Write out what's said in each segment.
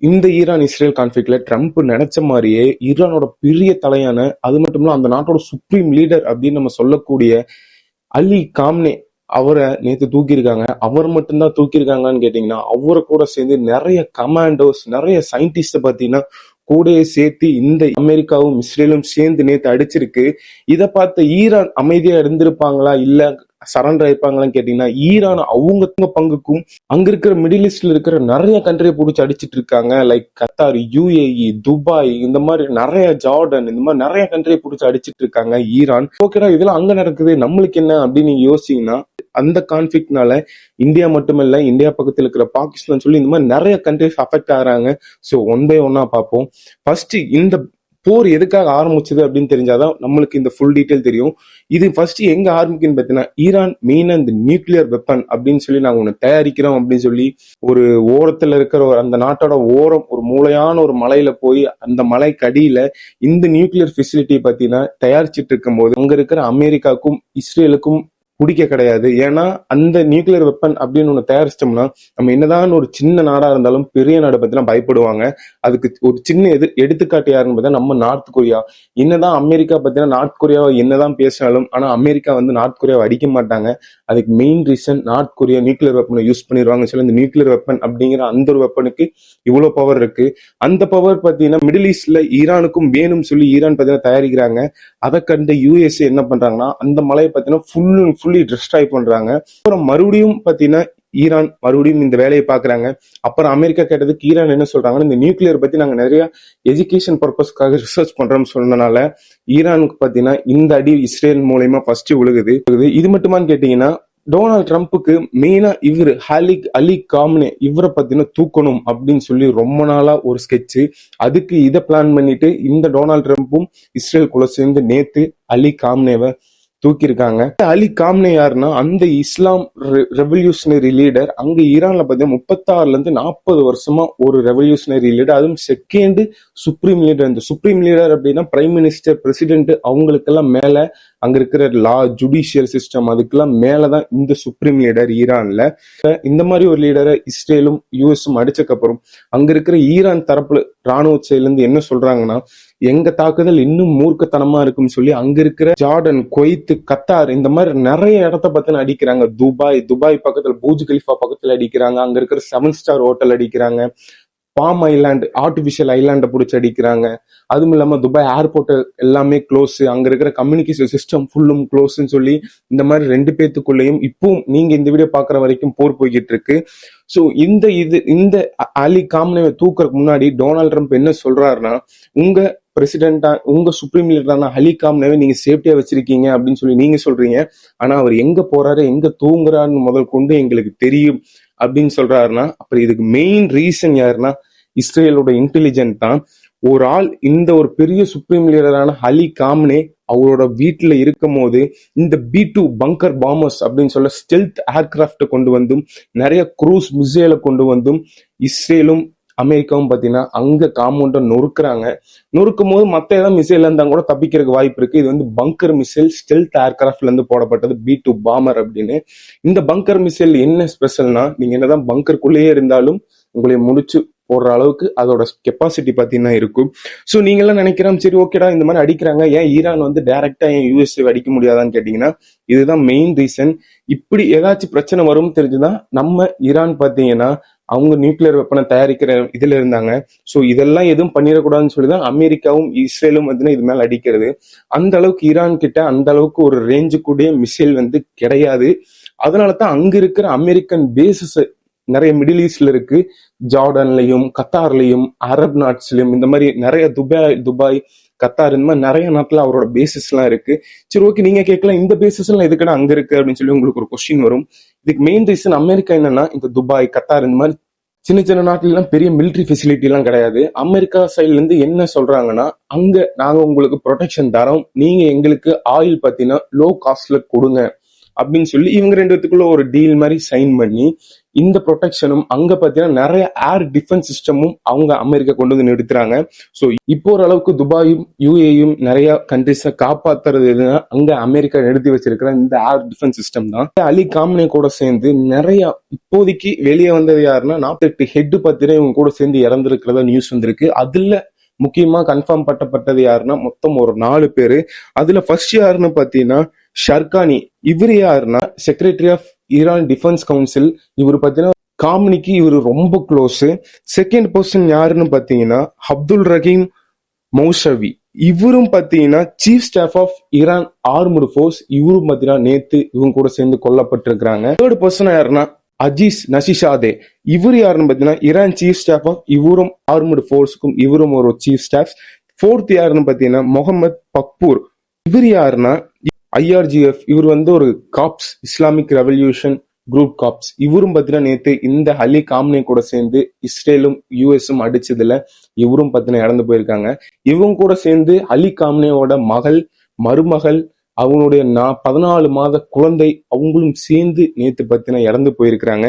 இந்த Iran Israel கான்ஃபிளிக்ட்ல Trump நினைச்ச மாதிரியே ஈரானோட பெரிய தலையான, அது மட்டும் இல்ல அந்த நாட்டோட சுப்ரீம் லீடர் அப்படின்னு நம்ம சொல்லக்கூடிய அலி காம்னே அவரை நேத்து தூக்கியிருக்காங்க. அவர் மட்டும்தான் தூக்கியிருக்காங்கன்னு கேட்டீங்கன்னா, அவரை கூட சேர்ந்து நிறைய கமாண்டோஸ், நிறைய சயின்டிஸ்ட பாத்தீங்கன்னா கூடயே சேர்த்து இந்த அமெரிக்காவும் இஸ்ரேலும் சேர்ந்து நேத்து அடிச்சிருக்கு. இதை பார்த்த ஈரான் அமைதியா இருந்திருப்பாங்களா, இல்ல சரண்டர் ஆயிருப்பாங்களான்னு கேட்டீங்கன்னா, ஈரான் அவங்க பங்குக்கும் அங்க இருக்கிற மிடில் ஈஸ்ட்ல இருக்கிற நிறைய கண்ட்ரியை பிடிச்சி அடிச்சிட்டு இருக்காங்க. லைக் கத்தார், யுஏஇ, துபாய், இந்த மாதிரி நிறைய ஜார்டன், இந்த மாதிரி நிறைய கண்ட்ரியை பிடிச்சி அடிச்சிட்டு இருக்காங்க ஈரான். ஓகேடா, இதெல்லாம் அங்க நடக்குது, நம்மளுக்கு என்ன அப்படின்னு நீங்க யோசிச்சீங்கன்னா, அந்த கான்ஃபிளிக்ட்னால இந்தியா மட்டுமல்ல, இந்தியா பக்கத்தில் இருக்கிற பாகிஸ்தான் சொல்லி இந்த மாதிரி நிறைய கண்ட்ரிஸ் அஃபெக்ட் ஆகுறாங்க. ஸோ ஒன் பை ஒன்னா பார்ப்போம். ஃபர்ஸ்ட் இந்த போர் எதுக்காக ஆரம்பிச்சது அப்படின்னு தெரிஞ்சாதான் நம்மளுக்கு இந்த ஃபுல் டீட்டெயில் தெரியும். இது ஃபர்ஸ்ட் எங்க ஆரம்பிக்குன்னு பார்த்தீங்கன்னா, ஈரான் மெயினா இந்த நியூக்ளியர் வெப்பன் அப்படின்னு சொல்லி நாங்க ஒண்ணு தயாரிக்கிறோம் அப்படின்னு சொல்லி ஒரு ஓரத்துல இருக்கிற அந்த நாட்டோட ஓரம் ஒரு மூளையான ஒரு மலையில போய் அந்த மலைக்கு அடியில இந்த நியூக்ளியர் ஃபெசிலிட்டி பார்த்தீங்கன்னா தயாரிச்சிட்டு இருக்கும் போது அங்க இருக்கிற அமெரிக்காவுக்கும் இஸ்ரேலுக்கும் பிடிக்க கிடையாது. ஏன்னா அந்த நியூக்ளியர் வெப்பன் அப்படின்னு ஒண்ணு தயாரிச்சிட்டோம்னா, நம்ம என்னதான் ஒரு சின்ன நாடா இருந்தாலும் பெரிய நாடை பத்திலாம் பயப்படுவாங்க. அதுக்கு ஒரு சின்ன எடுத்துக்காட்டு யாருன்னு பார்த்தா நம்ம நார்த் கொரியா. என்னதான் அமெரிக்கா பத்தினா நார்த் கொரியாவை என்னதான் பேசினாலும் ஆனா அமெரிக்கா வந்து நார்த் கொரியாவை அடிக்க மாட்டாங்க. அதுக்கு main reason North Korea nuclear வெப்பனை யூஸ் பண்ணிடுவாங்க சொல்லி இந்த நியூக்ளியர் வெப்பன் அப்படிங்கிற அந்த ஒரு வெப்பனுக்கு இவ்வளவு பவர் இருக்கு. அந்த பவர் பாத்தீங்கன்னா மிடில் ஈஸ்ட்ல ஈரானுக்கும் வேணும் சொல்லி ஈரான் பாத்தீங்கன்னா தயாரிக்கிறாங்க. அதை கண்ட யூஎஸ்ஏ என்ன பண்றாங்கன்னா, அந்த மலையை பாத்தீங்கன்னா ஃபுல்லி டிஸ்ட்ராய் பண்றாங்க. அப்புறம் மறுபடியும் பாத்தீங்கன்னா ஈரான் மறுபடியும் இந்த வேலையை பாக்குறாங்க. அப்புறம் அமெரிக்கா கேட்டதுக்கு ஈரான் என்ன சொல்றாங்கன்னா, இந்த நியூக்ளியர் பத்தி நாங்க நிறைய எஜுகேஷன் பர்பஸ்க்காக ரிசர்ச் பண்றோம்னு சொன்னதுனால ஈரானுக்கு பாத்தீங்கன்னா இந்த அடி இஸ்ரேல் மூலயமா ஃபர்ஸ்ட் விழுகுது. இது மட்டுமான்னு கேட்டீங்கன்னா, டொனால்ட் ட்ரம்ப்புக்கு மெயினா இவரு அலி காம்னே இவரை பத்தின தூக்கணும் அப்படின்னு சொல்லி ரொம்ப நாளா ஒரு ஸ்கெட்ச். அதுக்கு இதை பிளான் பண்ணிட்டு இந்த டொனால்ட் ட்ரம்ப்பும் இஸ்ரேல் கூட சேர்ந்து நேத்து அலி காம்னேவை தூக்கியிருக்காங்க. அலி காம்னே யாருன்னா, அந்த இஸ்லாம் ரெவல்யூஷனரி லீடர். அங்க ஈரான்ல பாத்தீங்கன்னா 36 வருஷமா ஒரு ரெவல்யூஷனரி லீடர், அதுவும் செகண்ட் சுப்ரீம் லீடர். இந்த சுப்ரீம் லீடர் அப்படின்னா பிரைம் மினிஸ்டர், பிரசிடென்ட், அவங்களுக்கெல்லாம் மேல அங்க இருக்கிற லா, ஜுடிஷியல் சிஸ்டம், அதுக்கெல்லாம் மேலதான் இந்த சுப்ரீம் லீடர் ஈரான்ல. இந்த மாதிரி ஒரு லீடரை இஸ்ரேலும் யூஎஸும் அடிச்சக்கு அப்புறம் அங்க இருக்கிற ஈரான் தரப்புல ராணுவ செயல என்ன சொல்றாங்கன்னா, எங்க தாக்குதல் இன்னும் மூர்க்கத்தனமா இருக்குன்னு சொல்லி அங்க இருக்கிற ஜார்டன், குவைத், கத்தார், இந்த மாதிரி நிறைய இடத்த பத்தின அடிக்கிறாங்க. துபாய் பக்கத்துல பூஜ் கலிஃபா பக்கத்துல அடிக்கிறாங்க. அங்க இருக்கிற 7 ஸ்டார் ஹோட்டல் அடிக்கிறாங்க. பாம் ஐலாண்ட், ஆர்டிபிஷியல் ஐலாண்ட பிடிச்சி அடிக்கிறாங்க. அதுவும் இல்லாம துபாய் ஏர்போர்ட் எல்லாமே க்ளோஸ், அங்க இருக்கிற கம்யூனிகேஷன் சிஸ்டம் ஃபுல்லும் க்ளோஸ்ன்னு சொல்லி இந்த மாதிரி 2 பேத்துக்குள்ளேயும் இப்பவும் நீங்க இந்த வீடியோ பாக்குற வரைக்கும் போர் போய்கிட்டு இருக்கு. சோ இந்த அலி காம்னேவை தூக்குறதுக்கு முன்னாடி டொனால்ட் ட்ரம்ப் என்ன சொல்றாருன்னா, உங்க பிரசிடென்டா, உங்க சுப்ரீம் லீடரான அலி காம்னேவை நீங்க சேஃப்டியா வச்சிருக்கீங்க அப்படின்னு சொல்லி நீங்க சொல்றீங்க. ஆனா அவர் எங்க போறாரு, எங்க தூங்குறாருன்னு முதல் கொண்டு எங்களுக்கு தெரியும் அப்படின்னு சொல்றாருன்னா, அப்புறம் இதுக்கு மெயின் ரீசன் யாருன்னா இஸ்ரேலோட இன்டெலிஜென்ட் தான். ஒரு ஆள் இந்த ஒரு பெரிய சுப்ரீம் லீடரான அலி காம்னே அவரோட வீட்டுல இருக்கும் போது இந்த B2 பங்கர் பாம்பர்ஸ் அப்படின்னு சொல்ல ஸ்டெல்த் ஏர்கிராப்ட கொண்டு வந்தும் நிறைய குரூஸ் மிசைலை கொண்டு வந்தும் இஸ்ரேலும் அமெரிக்காவும் பாத்தீங்கன்னா அங்க காம்பவுண்ட நொறுக்கும் போது மத்த ஏதாவது மிசைல் இருந்தா கூட தப்பிக்கிறதுக்கு வாய்ப்பு இருக்கு. இது வந்து பங்கர் மிசைல் ஸ்டெல்த் ஏர்கிராப்ட்ல இருந்து போடப்பட்டது B2 பாம்பர் அப்படின்னு. இந்த பங்கர் மிசைல் என்ன ஸ்பெஷல்னா, நீங்க என்னதான் பங்கருக்குள்ளேயே இருந்தாலும் உங்களை முடிச்சு போடுற அளவுக்கு அதோட கெப்பாசிட்டி பாத்தீங்கன்னா இருக்கும். சோ நீங்க எல்லாம் நினைக்கிறோம், சரி ஓகேடா இந்த மாதிரி அடிக்கிறாங்க, ஏன் ஈரான் வந்து டைரக்டா ஏன் யூஎஸ்ஏ அடிக்க முடியாதான்னு கேட்டீங்கன்னா, இதுதான் மெயின் ரீசன். இப்படி ஏதாச்சும் பிரச்சனை வரும்னு தெரிஞ்சுதான் நம்ம ஈரான் பாத்தீங்கன்னா அவங்க நியூக்ளியர் வெப்பனை தயாரிக்கிற இதுல இருந்தாங்க. சோ இதெல்லாம் எதுவும் பண்ணிடக்கூடாதுன்னு சொல்லிதான் அமெரிக்காவும் இஸ்ரேலும் வந்து இது மேல அடிக்கிறது. அந்த அளவுக்கு ஈரான் கிட்ட அந்த அளவுக்கு ஒரு ரேஞ்சு கூடிய மிசைல் வந்து கிடையாது. அதனாலதான் அங்க இருக்கிற அமெரிக்கன் பேசஸ் நிறைய மிடில் ஈஸ்ட்ல இருக்கு. ஜார்டன்லயும், கத்தார்லயும், அரப் நாட்ஸ்லயும், இந்த மாதிரி நிறைய துபாய், கத்தார், இந்த மாதிரி நிறைய நாட்டுல அவரோட பேசஸ் எல்லாம் இருக்கு. சரி ஓகே, நீங்க கேட்கலாம் இந்த பேசஸ் எல்லாம் எதுக்கடா அங்க இருக்கு அப்படின்னு சொல்லி உங்களுக்கு ஒரு கொஸ்டின் வரும். இதுக்கு மெயின் ரீசன் அமெரிக்கா என்னன்னா, இந்த துபாய், கத்தார், இந்த மாதிரி சின்ன நாட்டுல எல்லாம் பெரிய மிலிட்டரி ஃபெசிலிட்டி எல்லாம் கிடையாது. அமெரிக்கா சைட்ல இருந்து என்ன சொல்றாங்கன்னா, அங்க நாங்க உங்களுக்கு ப்ரொடெக்ஷன் தரோம், நீங்க எங்களுக்கு ஆயில் பாத்தீங்கன்னா லோ காஸ்ட்ல கொடுங்க அப்படின்னு சொல்லி இவங்க ரெண்டு பேத்துக்குள்ள ஒரு டீல் மாதிரி சைன் பண்ணி இந்த ப்ரொடெக்ஷனும் அங்க பாத்தீங்கன்னா நிறைய ஏர் டிஃபென்ஸ் சிஸ்டமும் அவங்க அமெரிக்கா கொண்டு வந்து நிறுத்துறாங்க. ஸோ இப்போ ஓரளவுக்கு துபாயும் யுஏயும் நிறைய கண்ட்ரிஸை காப்பாத்துறது எதுனா அங்க அமெரிக்கா நிறுத்தி வச்சிருக்கிற இந்த ஏர் டிஃபென்ஸ் சிஸ்டம் தான். அலி காம்னே கூட சேர்ந்து நிறைய இப்போதைக்கு வெளியே வந்தது யாருன்னா 48 ஹெட் பாத்தீங்கன்னா இவங்க கூட சேர்ந்து இறந்துருக்கிறதா நியூஸ் வந்திருக்கு. அதுல முக்கியமா கன்ஃபார்ம் பட்டது யாருன்னா மொத்தம் ஒரு 4 பேரு. அதுல ஃபர்ஸ்ட் யாருன்னு பாத்தீங்கன்னா ஷர்கானி. இவர் யாருன்னா secretary of Iran defence council. இவர் பாத்தீங்கன்னா காம்னிக்கு இவர் ரொம்ப க்ளோஸ். செகண்ட் பர்சன் யாருன்னு பாத்தீங்கன்னா அப்துல் ரஹீம் மௌசவி. இவரும் பாத்தீங்கன்னா chief staff of Iran armed force. இவரும் பாத்தீங்கன்னா நேத்து இவங்க கூட சேர்ந்து கொல்லப்பட்டிருக்கிறாங்க. தேர்ட் பர்சன் யாருன்னா அஜீஸ் நசிஷாதே. இவர் யாருன்னு பாத்தீங்கன்னா ஈரான் சீஃப் ஸ்டாஃப் ஆஃப் இவரும் ஆர்ம்டு ஃபோர்ஸுக்கும் இவரும் ஒரு சீஃப் ஸ்டாஃப். ஃபோர்த் யாருன்னு பாத்தீங்கன்னா முகமது பக்பூர். இவர் யாருன்னா ஐஆர்ஜிஎஃப். இவர் ஒரு cops, Islamic revolution group cops. இவரும் பாத்தீங்கன்னா நேத்து இந்த அலி காம்னே கூட சேர்ந்து இஸ்ரேலும் யுஎஸும் அடிச்சதுல இவரும் பாத்தீங்கன்னா இறந்து போயிருக்காங்க. இவங்க கூட சேர்ந்து அலி காம்னேவோட மகள், மருமகள், அவங்களுடைய 14 மாத குழந்தை அவங்களும் சேர்ந்து நேத்து பாத்தீங்கன்னா இறந்து போயிருக்கிறாங்க.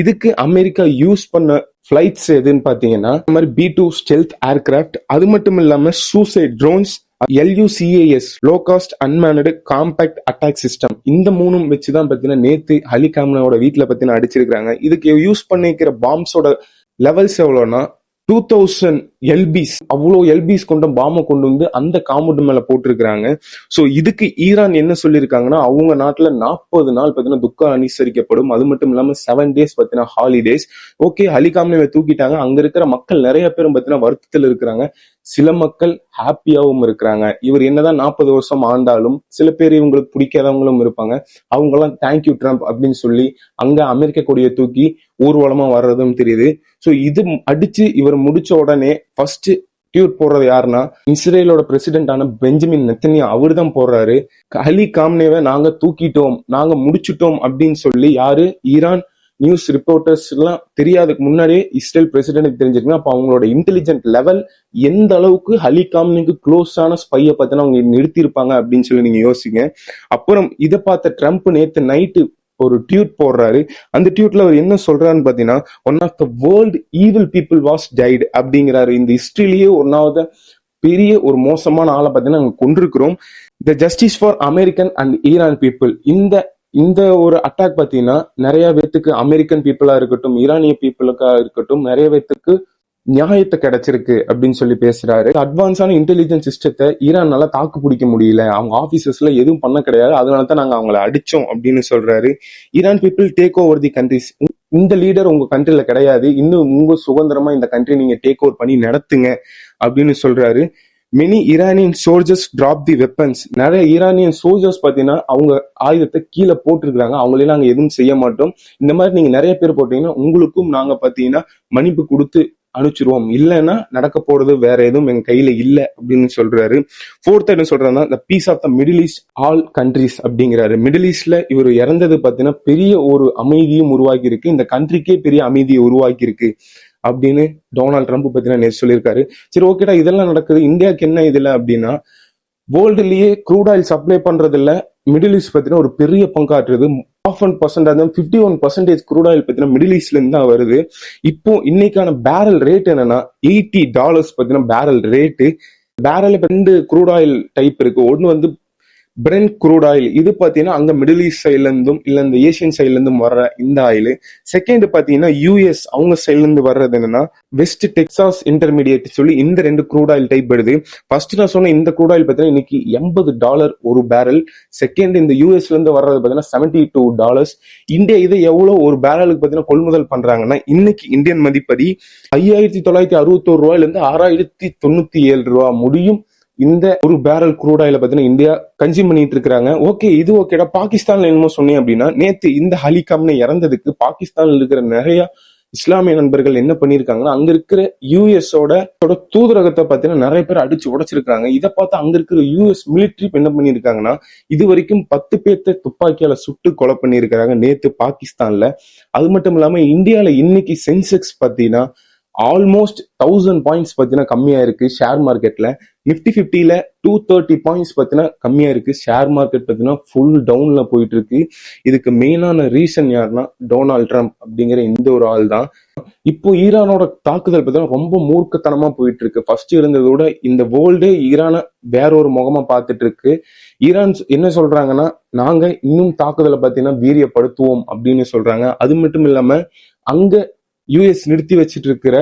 இதுக்கு அமெரிக்கா யூஸ் பண்ண பிளைட்ஸ் எதுன்னு பாத்தீங்கன்னா இந்த மாதிரி B-2 ஸ்டெல்த் ஏர்கிராஃப்ட். அது மட்டும் இல்லாம suicide drones, LUCAS low cost unmanned compact attack system. இந்த மூணும் வச்சுதான் பாத்தீங்கன்னா நேத்து அலி காம்னோட வீட்டுல பாத்தீங்கன்னா அடிச்சிருக்காங்க. இதுக்கு யூஸ் பண்ணிக்கிற பாம்ஸோட லெவல்ஸ் எவ்வளவுனா 2000 எல்பிஸ். அவ்வளோ எல்பிஸ் கொண்ட பாம்பை கொண்டு வந்து அந்த காம்பவுண்ட் மேல போட்டிருக்கிறாங்க. ஸோ இதுக்கு ஈரான் என்ன சொல்லியிருக்காங்கன்னா அவங்க நாட்டுல 40 நாள் பார்த்தீங்கன்னா துக்கம் அனுசரிக்கப்படும். அது மட்டும் இல்லாம 7 days பார்த்தீங்கன்னா ஹாலிடேஸ். ஓகே, அலி காம்னேவை தூக்கிட்டாங்க. அங்க இருக்கிற மக்கள் நிறைய பேரும் பார்த்தீங்கன்னா வருத்தத்தில் இருக்கிறாங்க. சில மக்கள் ஹாப்பியாவும் இருக்கிறாங்க. இவர் என்னதான் 40 வருஷம் ஆண்டாலும் சில பேர் இவங்களுக்கு பிடிக்காதவங்களும் இருப்பாங்க. அவங்க எல்லாம் தேங்க்யூ ட்ரம்ப் அப்படின்னு சொல்லி அங்க அமெரிக்க கொடியை தூக்கி ஊர்வலமா வர்றதும் தெரியுது. ஸோ இது அடிச்சு இவர் முடிச்ச உடனே ஃபர்ஸ்ட் ட்வீட் போடுறது யாருன்னா இஸ்ரேலோட பிரசிடென்டான பெஞ்சமின் நெத்தன்யா. அவர் தான் போடுறாரு, அலி காம்னேவை நாங்க தூக்கிட்டோம், நாங்க முடிச்சிட்டோம் அப்படின்னு சொல்லி. யாரு? ஈரான் நியூஸ் ரிப்போர்ட்டர்ஸ் எல்லாம் தெரியாதுக்கு முன்னாடியே இஸ்ரேல் பிரசிடென்ட் தெரிஞ்சிருக்கணும். அப்ப அவங்களோட இன்டெலிஜென்ட் லெவல் எந்த அளவுக்கு அலி காம்னேக்கு க்ளோஸான ஸ்பையை பார்த்தீங்கன்னா அவங்க நிறுத்திருப்பாங்க அப்படின்னு சொல்லி நீங்க யோசிங்க. அப்புறம் இதை பார்த்த ட்ரம்ப் நேத்து நைட்டு ஒரு ட்வீட் போடுறாரு. அந்த ட்வீட்ல அவர் என்ன சொல்றாருன்னு பாத்தீங்கன்னா one of the world evil people was tight அப்படிங்கிறாரு. இந்த ஹிஸ்டரியிலேயே ஒன்னாவது பெரிய ஒரு மோசமான ஆளை பார்த்தீங்கன்னா நாங்க கொண்டிருக்கிறோம். த justice for American and Iran people. இந்த ஒரு அட்டாக் பாத்தீங்கன்னா நிறைய பேத்துக்கு அமெரிக்கன் பீப்புளா இருக்கட்டும், ஈரானிய பீப்புளுக்கா இருக்கட்டும், நிறைய பேத்துக்கு நியாயத்தை கிடைச்சிருக்கு அப்படின்னு சொல்லி பேசுறாரு. அட்வான்ஸான இன்டெலிஜென்ஸ் சிஸ்டத்தை ஈரானால தாக்கு பிடிக்க முடியல, அவங்க ஆபீசர்ஸ்ல எதுவும் பண்ண கிடையாது, அதனால தான் நாங்க அவங்கள அடிச்சோம் அப்படின்னு சொல்றாரு. Iran people take over the countries. இந்த லீடர் உங்க கண்ட்ரில கிடையாது, இன்னும் உங்க சுதந்திரமா இந்த கண்ட்ரி நீங்க டேக் ஓவர் பண்ணி நடத்துங்க அப்படின்னு சொல்றாரு. மெனி ஈரானியன் சோல்ஜர்ஸ் டிராப் தி வெப்பன்ஸ். நிறைய ஈரானியன் சோல்ஜர்ஸ் பாத்தீங்கன்னா அவங்க ஆயுதத்தை கீழே போட்டிருக்காங்க. அவங்களெல்லாம் நாங்க எதுவும் செய்ய மாட்டோம், இந்த மாதிரி நீங்க நிறைய பேர் போட்டீங்கன்னா உங்களுக்கும் நாங்க பாத்தீங்கன்னா மன்னிப்பு கொடுத்து அனுப்பிச்சிருவோம், இல்லைன்னா நடக்க போறது வேற எதுவும் எங்க கையில இல்ல அப்படின்னு சொல்றாரு. ஃபோர்த் என்ன சொல்றாருன்னா the peace of the Middle East all countries அப்படிங்கிறாரு. மிடில் ஈஸ்ட்ல இவர் இறந்தது பாத்தீங்கன்னா பெரிய ஒரு அமைதியும் உருவாக்கி இருக்கு, இந்த கண்ட்ரிக்கே பெரிய அமைதியை உருவாக்கி இருக்கு அப்படின்னு டொனால்ட் ட்ரம்ப் பத்தினா நேற்று சொல்லியிருக்காரு. சரி, ஓகேடா, இதெல்லாம் நடக்குது, இந்தியாவுக்கு என்ன இதுல அப்படின்னா வேர்ல்டுலயே க்ரூட் ஆயில் சப்ளை பண்றதுல மிடில் ஈஸ்ட் பத்தினா ஒரு பெரிய பங்காற்றுது. 51% க்ரூட் ஆயில் பத்தினா மிடில் ஈஸ்ட்ல இருந்து தான் வருது. இப்போ இன்னைக்கான பேரல் ரேட் என்னன்னா $80 பத்தினா barrel rate. Barrel 2 crude oil type இருக்கு. ஒன்னு பிரெண்ட் க்ரூட் ஆயில். இது பாத்தீங்கன்னா அங்க மிடில் ஈஸ்ட் சைட்ல இருந்தும் இல்ல இந்த ஏசியன் சைட்ல இருந்தும் வர்ற இந்த ஆயில். செகண்ட் பாத்தீங்கன்னா யூஎஸ் அவங்க சைட்ல இருந்து வர்றது என்னன்னா வெஸ்ட் டெக்சாஸ் இன்டர்மீடியேட் சொல்லி இந்த 2 க்ரூட் ஆயில் டைப் வருது. ஃபர்ஸ்ட் நான் சொன்ன இந்த க்ரூட் ஆயில் பாத்தீங்கன்னா இன்னைக்கு $80 ஒரு பேரல். செகண்ட் இந்த யூஎஸ்ல இருந்து வர்றது பாத்தீங்கன்னா $72. இந்தியா இதை எவ்வளவு ஒரு பேரலுக்கு பாத்தீங்கன்னா கொள்முதல் பண்றாங்கன்னா இன்னைக்கு இந்தியன் மதிப்படி $5961 இருந்து $6097 முடியும் இந்த ஒரு பேரல் க்ரூட் ஆயில பாத்தீங்கன்னா இந்தியா கன்சியூம் பண்ணிட்டு இருக்காங்க. ஓகே, இது ஓகேடா. பாகிஸ்தான்ல என்னமோ சொன்னேன் அப்படின்னா நேத்து இந்த அலி காம்னே இறந்ததுக்கு பாகிஸ்தான்ல இருக்கிற நிறைய இஸ்லாமிய நண்பர்கள் என்ன பண்ணிருக்காங்கன்னா அங்க இருக்கிற யூஎஸோட தூதரகத்தை பாத்தீங்கன்னா நிறைய பேர் அடிச்சு உடைச்சிருக்காங்க. இதை பார்த்து அங்க இருக்கிற யூஎஸ் மிலிட்ரி என்ன பண்ணிருக்காங்கன்னா இது வரைக்கும் 10 பேர்த்த துப்பாக்கியால சுட்டு கொலை பண்ணிருக்காங்க நேத்து பாகிஸ்தான்ல. அது மட்டும் இல்லாம இந்தியால இன்னைக்கு சென்செக்ஸ் பாத்தீங்கன்னா ஆல்மோஸ்ட் 1000 பாயிண்ட்ஸ் பார்த்தீங்கன்னா கம்மியா இருக்கு ஷேர் மார்க்கெட்ல. நிஃப்டி 50ல 230 பாயிண்ட்ஸ் பார்த்தீங்கன்னா கம்மியா இருக்கு. ஷேர் மார்க்கெட் பார்த்தீங்கன்னா ஃபுல் டவுன்ல போயிட்டு இருக்கு. இதுக்கு மெயினான ரீசன் யாருன்னா டொனால்ட் ட்ரம்ப் அப்படிங்கிற இந்த ஒரு ஆள் தான். இப்போ ஈரானோட தாக்குதல் பார்த்தீங்கன்னா ரொம்ப மூர்க்கத்தனமா போயிட்டு இருக்கு. ஃபர்ஸ்ட் இருந்ததை விட இந்த வேர்ல்டே ஈரானை வேற ஒரு முகமா பார்த்துட்டு இருக்கு. ஈரான் என்ன சொல்றாங்கன்னா, நாங்க இன்னும் தாக்குதலை பார்த்தீங்கன்னா வீரியப்படுத்துவோம் அப்படின்னு சொல்றாங்க. அது மட்டும் இல்லாம அங்க யுஎஸ் நிறுத்தி வச்சிட்டு இருக்கிற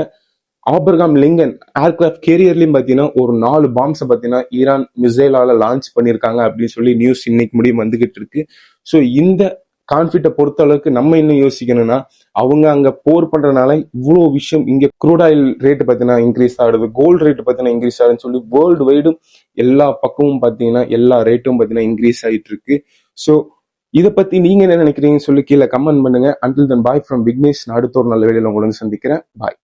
ஆப்ரகாம் லிங்கன் ஏர்கிராஃப்ட் கேரியர்லயும் பாத்தீங்கன்னா ஒரு 4 பாம்ஸை பாத்தீங்கன்னா ஈரான் மிசைலால லான்ச் பண்ணிருக்காங்க அப்படின்னு சொல்லி நியூஸ் இன்னைக்கு முடியும் வந்துகிட்டு இருக்கு. ஸோ இந்த கான்ஃபிளிக்ட பொறுத்த அளவுக்கு நம்ம இன்னும் யோசிக்கணும்னா, அவங்க அங்க போர் பண்றதுனால இவ்வளவு விஷயம் இங்க க்ரூட் ஆயில் ரேட் பாத்தீங்கன்னா இன்க்ரீஸ் ஆகுது, கோல்டு ரேட் பாத்தீங்கன்னா இன்க்ரீஸ் ஆகுதுன்னு சொல்லி வேர்ல்டு வைடும் எல்லா பக்கமும் பாத்தீங்கன்னா எல்லா ரேட்டும் பாத்தீங்கன்னா இன்க்ரீஸ் ஆயிட்டு இருக்கு. ஸோ இதை பத்தி நீங்க என்ன நினைக்கிறீங்கன்னு சொல்லி கீழே கமெண்ட் பண்ணுங்க. Until then bye from Vignesh. நான் அடுத்த ஒரு நல்ல வேலையில உங்களுக்கு சந்திக்கிறேன். பாய்.